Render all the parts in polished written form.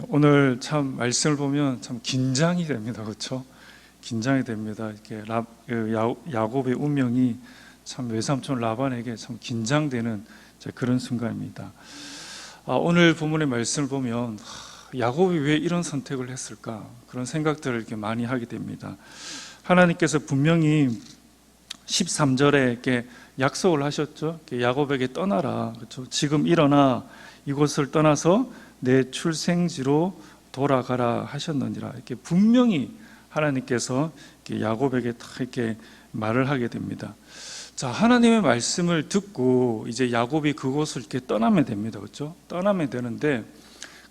오늘 참 말씀을 보면 참 긴장이 됩니다. 그렇죠? 긴장이 됩니다. 이렇게 야곱의 운명이 참 외삼촌 라반에게 참 긴장되는 그런 순간입니다. 오늘 본문의 말씀을 보면 야곱이 왜 이런 선택을 했을까? 그런 생각들을 이렇게 많이 하게 됩니다. 하나님께서 분명히 13절에 이렇게 약속을 하셨죠. 야곱에게 떠나라. 그렇죠? 지금 일어나 이곳을 떠나서 내 출생지로 돌아가라 하셨느니라. 이렇게 분명히 하나님께서 야곱에게 딱 이렇게 말을 하게 됩니다. 자, 하나님의 말씀을 듣고 이제 야곱이 그곳을 이렇게 떠나면 됩니다. 그렇죠? 떠나면 되는데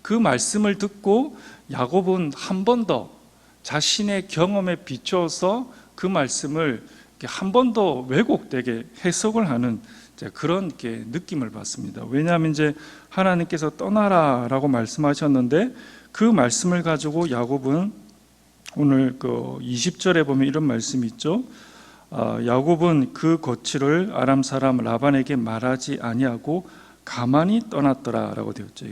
그 말씀을 듣고 야곱은 한 번 더 자신의 경험에 비추어서 그 말씀을 한 번 더 왜곡되게 해석을 하는 그런 느낌을 받습니다. 왜냐하면 이제 하나님께서 떠나라라고 말씀하셨는데 그 말씀을 가지고 야곱은 오늘 그 20절에 보면 이런 말씀이 있죠. 야곱은 그 거취를 아람 사람 라반에게 말하지 아니하고 가만히 떠났더라라고 되었죠.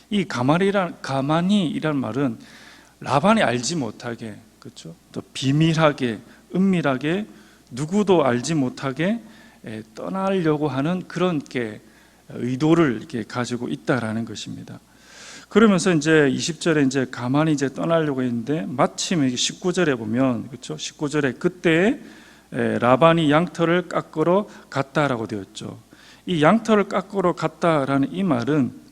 이 가만히이란 말은 라반이 알지 못하게, 그렇죠? 또 비밀하게, 은밀하게 누구도 알지 못하게 떠나려고 하는 그런 의도를 이렇게 가지고 있다라는 것입니다. 그러면서 이제 20절에 이제 가만히 이제 떠나려고 했는데 마침 19절에 보면, 그렇죠? 19절에 그때 라반이 양털을 깎으러 갔다라고 되었죠. 이 양털을 깎으러 갔다라는 이 말은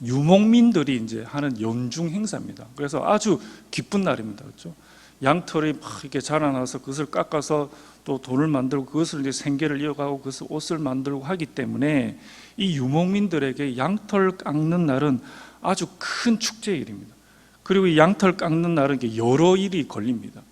유목민들이 이제 하는 연중 행사입니다. 그래서 아주 기쁜 날입니다. 그렇죠? 양털이 막 이렇게 자라나서 그것을 깎아서 또 돈을 만들고 그것을 이제 생계를 이어가고 그것을 옷을 만들고 하기 때문에 이 유목민들에게 양털 깎는 날은 아주 큰 축제의 일입니다. 그리고 이 양털 깎는 날은 여러 일이 걸립니다.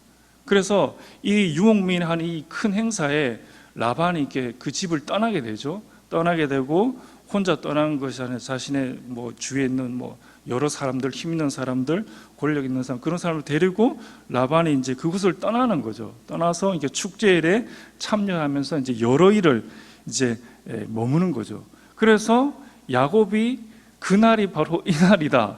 그래서 이 유목민이 하는 이 큰 행사에 라반이 이렇게 그 집을 떠나게 되죠. 떠나게 되고 혼자 떠난 것이 아니라 자신의 주위에 있는 여러 사람들, 힘 있는 사람들, 권력 있는 사람, 그런 사람을 데리고 라반이 이제 그곳을 떠나는 거죠. 떠나서 이제 축제일에 참여하면서 이제 여러 일을 이제 머무는 거죠. 그래서 야곱이 그날이 바로 이 날이다.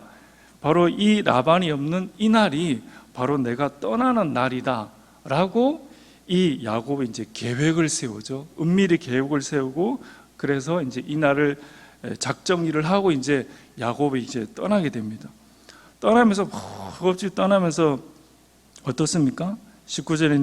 바로 이 라반이 없는 이 날이 바로 내가 떠나는 날이다라고 이 야곱이 이제 계획을 세우죠. 은밀히 계획을 세우고 그래서 이제 이 날을 작정일을 하고 이제 야곱이 이제 떠나게 됩니다. 떠나면서 버겁지 떠나면서 어떻습니까? 19절에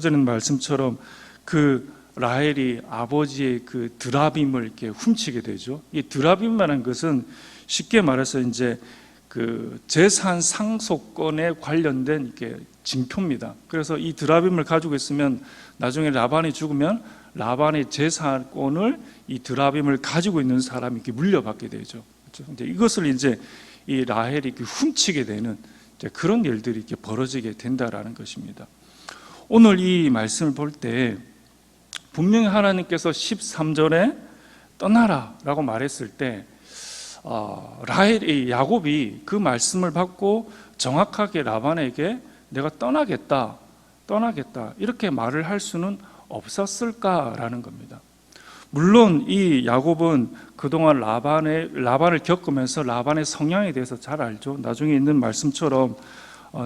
있는 말씀처럼 그 라헬이 아버지의 그 드라빔을 이렇게 훔치게 되죠. 이 드라빔이라는 것은 쉽게 말해서 이제 그 재산 상속권에 관련된 이렇게 징표입니다. 그래서 이 드라빔을 가지고 있으면 나중에 라반이 죽으면 라반의 재산권을 이 드라빔을 가지고 있는 사람이 이렇게 물려받게 되죠. 그렇죠? 이것을 이제 이 라헬이 이렇게 훔치게 되는 그런 일들이 이렇게 벌어지게 된다라는 것입니다. 오늘 이 말씀을 볼 때 분명히 하나님께서 13절에 떠나라라고 말했을 때 야곱이 그 말씀을 받고 정확하게 라반에게 내가 떠나겠다 이렇게 말을 할 수는 없었을까라는 겁니다. 물론 이 야곱은 그동안 라반을 겪으면서 라반의 성향에 대해서 잘 알죠. 나중에 있는 말씀처럼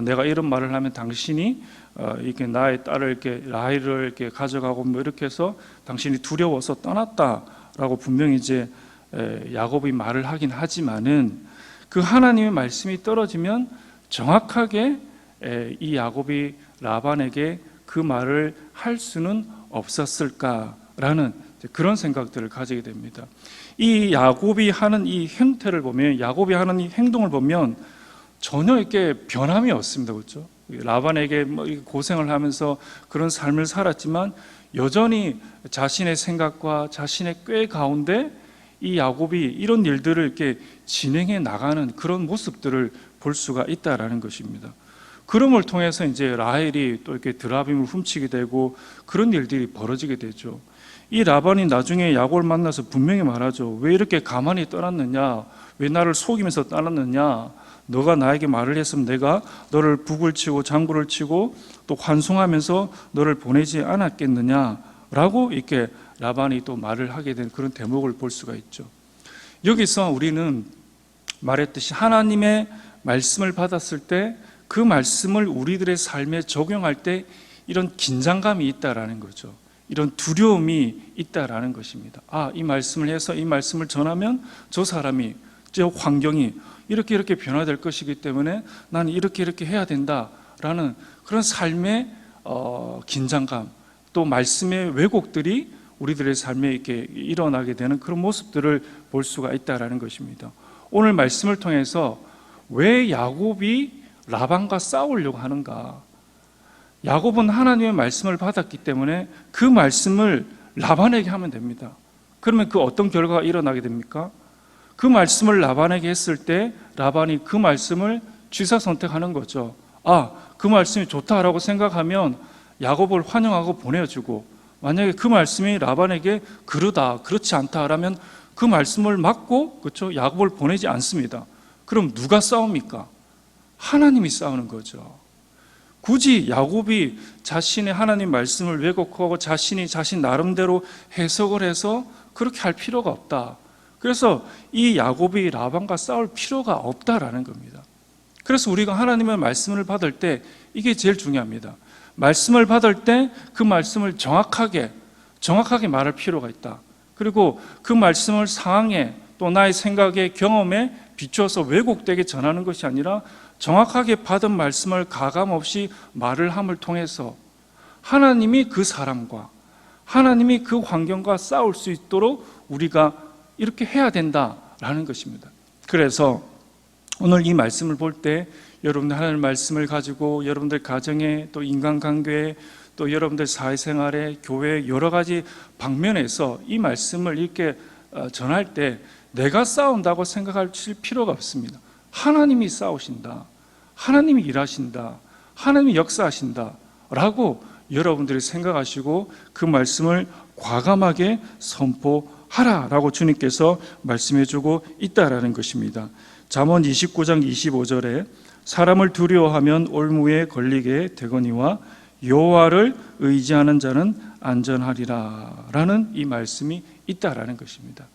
내가 이런 말을 하면 당신이 이렇게 나의 딸을 이렇게 라헬을 이렇게 가져가고 이렇게 해서 당신이 두려워서 떠났다라고 분명히 이제 야곱이 말을 하긴 하지만은 그 하나님의 말씀이 떨어지면 정확하게 이 야곱이 라반에게 그 말을 할 수는 없었을까라는 그런 생각들을 가지게 됩니다. 이 야곱이 하는 이 행태를 보면, 야곱이 하는 이 행동을 보면 전혀 이렇게 변함이 없습니다. 그렇죠? 라반에게 고생을 하면서 그런 삶을 살았지만 여전히 자신의 생각과 자신의 꾀 가운데 이 야곱이 이런 일들을 이렇게 진행해 나가는 그런 모습들을 볼 수가 있다라는 것입니다. 그럼을 통해서 이제 라헬이 또 이렇게 드라빔을 훔치게 되고 그런 일들이 벌어지게 되죠. 이 라반이 나중에 야곱을 만나서 분명히 말하죠. 왜 이렇게 가만히 떠났느냐? 왜 나를 속이면서 떠났느냐? 너가 나에게 말을 했으면 내가 너를 북을 치고 장구를 치고 또 환송하면서 너를 보내지 않았겠느냐라고 이렇게 라반이 또 말을 하게 된 그런 대목을 볼 수가 있죠. 여기서 우리는 말했듯이 하나님의 말씀을 받았을 때 그 말씀을 우리들의 삶에 적용할 때 이런 긴장감이 있다라는 거죠. 이런 두려움이 있다라는 것입니다. 이 말씀을 해서 이 말씀을 전하면 저 사람이, 저 환경이 이렇게 변화될 것이기 때문에 나는 이렇게 해야 된다라는 그런 삶의 긴장감, 또 말씀의 왜곡들이 우리들의 삶에 이렇게 일어나게 되는 그런 모습들을 볼 수가 있다라는 것입니다. 오늘 말씀을 통해서 왜 야곱이 라반과 싸우려고 하는가? 야곱은 하나님의 말씀을 받았기 때문에 그 말씀을 라반에게 하면 됩니다. 그러면 그 어떤 결과가 일어나게 됩니까? 그 말씀을 라반에게 했을 때 라반이 그 말씀을 취사 선택하는 거죠. 그 말씀이 좋다라고 생각하면 야곱을 환영하고 보내주고, 만약에 그 말씀이 라반에게 그러다, 그렇지 않다라면 그 말씀을 막고, 그렇죠? 야곱을 보내지 않습니다. 그럼 누가 싸웁니까? 하나님이 싸우는 거죠. 굳이 야곱이 자신의 하나님 말씀을 왜곡하고 자신 나름대로 해석을 해서 그렇게 할 필요가 없다. 그래서 이 야곱이 라반과 싸울 필요가 없다라는 겁니다. 그래서 우리가 하나님의 말씀을 받을 때 이게 제일 중요합니다. 말씀을 받을 때 그 말씀을 정확하게 말할 필요가 있다. 그리고 그 말씀을 상황에, 또 나의 생각에, 경험에 비추어서 왜곡되게 전하는 것이 아니라 정확하게 받은 말씀을 가감없이 말을 함을 통해서 하나님이 그 사람과 하나님이 그 환경과 싸울 수 있도록 우리가 이렇게 해야 된다라는 것입니다. 그래서 오늘 이 말씀을 볼 때 여러분들 하나님의 말씀을 가지고 여러분들 가정에, 또 인간관계에, 또 여러분들 사회생활에, 교회 여러 가지 방면에서 이 말씀을 이렇게 전할 때 내가 싸운다고 생각할 필요가 없습니다. 하나님이 싸우신다, 하나님이 일하신다, 하나님이 역사하신다 라고 여러분들이 생각하시고 그 말씀을 과감하게 선포하라라고 주님께서 말씀해 주고 있다라는 것입니다. 잠언 29장 25절에 사람을 두려워하면 올무에 걸리게 되거니와 여호와를 의지하는 자는 안전하리라 라는 이 말씀이 있다라는 것입니다.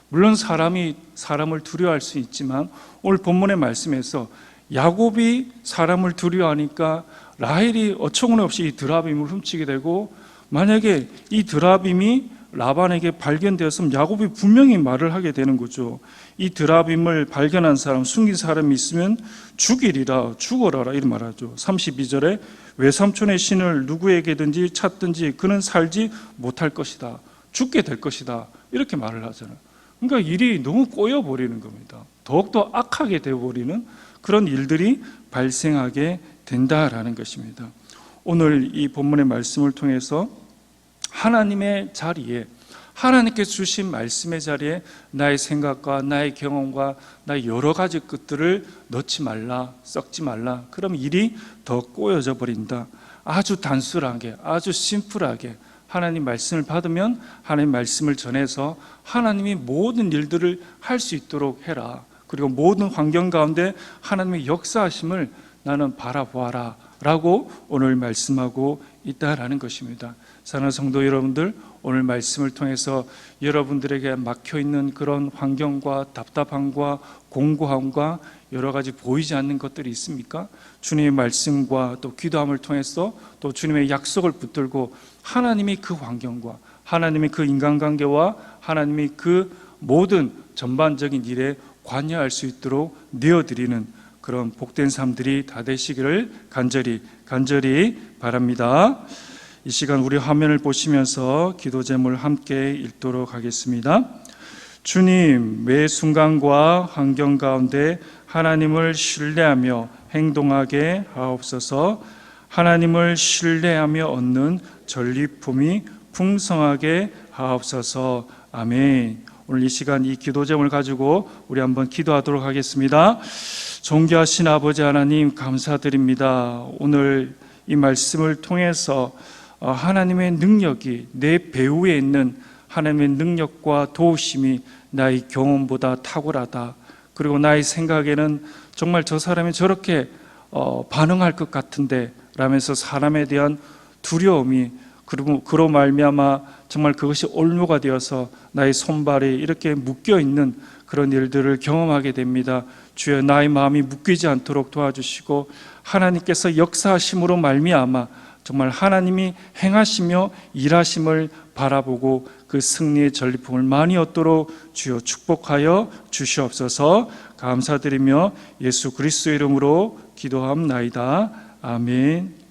물론 사람이 사람을 두려워할 수 있지만 오늘 본문의 말씀에서 야곱이 사람을 두려워하니까 라헬이 어처구니없이 이 드라빔을 훔치게 되고, 만약에 이 드라빔이 라반에게 발견되었으면 야곱이 분명히 말을 하게 되는 거죠. 이 드라빔을 발견한 사람, 숨긴 사람이 있으면 죽이리라, 죽어라 이런 말하죠. 32절에 외삼촌의 신을 누구에게든지 찾든지 그는 살지 못할 것이다, 죽게 될 것이다 이렇게 말을 하잖아요. 그러니까 일이 너무 꼬여버리는 겁니다. 더욱더 악하게 되어버리는 그런 일들이 발생하게 된다라는 것입니다. 오늘 이 본문의 말씀을 통해서 하나님의 자리에, 하나님께서 주신 말씀의 자리에 나의 생각과 나의 경험과 나의 여러 가지 것들을 넣지 말라, 썩지 말라. 그럼 일이 더 꼬여져 버린다. 아주 단순하게, 아주 심플하게 하나님 말씀을 받으면 하나님 말씀을 전해서 하나님이 모든 일들을 할 수 있도록 해라. 그리고 모든 환경 가운데 하나님의 역사하심을 나는 바라보아라 라고 오늘 말씀하고 있다라는 것입니다. 사랑하는 성도 여러분들, 오늘 말씀을 통해서 여러분들에게 막혀있는 그런 환경과 답답함과 공고함과 여러 가지 보이지 않는 것들이 있습니까? 주님의 말씀과 또 기도함을 통해서 또 주님의 약속을 붙들고 하나님이 그 환경과 하나님이 그 인간관계와 하나님이 그 모든 전반적인 일에 관여할 수 있도록 내어드리는 그런 복된 삶들이 다 되시기를 간절히 바랍니다. 이 시간 우리 화면을 보시면서 기도 제목을 함께 읽도록 하겠습니다. 주님, 매 순간과 환경 가운데 하나님을 신뢰하며 행동하게 하옵소서. 하나님을 신뢰하며 얻는 전리품이 풍성하게 하옵소서. 아멘. 오늘 이 시간 이 기도 제목을 가지고 우리 한번 기도하도록 하겠습니다. 존귀하신 아버지 하나님, 감사드립니다. 오늘 이 말씀을 통해서 하나님의 능력이 내 배후에 있는 하나님의 능력과 도우심이 나의 경험보다 탁월하다. 그리고 나의 생각에는 정말 저 사람이 저렇게 반응할 것 같은데 라면서 사람에 대한 두려움이, 그리고 그로 말미암아 정말 그것이 올무가 되어서 나의 손발이 이렇게 묶여 있는 그런 일들을 경험하게 됩니다. 주여, 나의 마음이 묶이지 않도록 도와주시고 하나님께서 역사하심으로 말미암아 정말 하나님이 행하시며 일하심을 바라보고 그 승리의 전리품을 많이 얻도록 주여 축복하여 주시옵소서. 감사드리며 예수 그리스도 이름으로 기도함나이다. 아멘.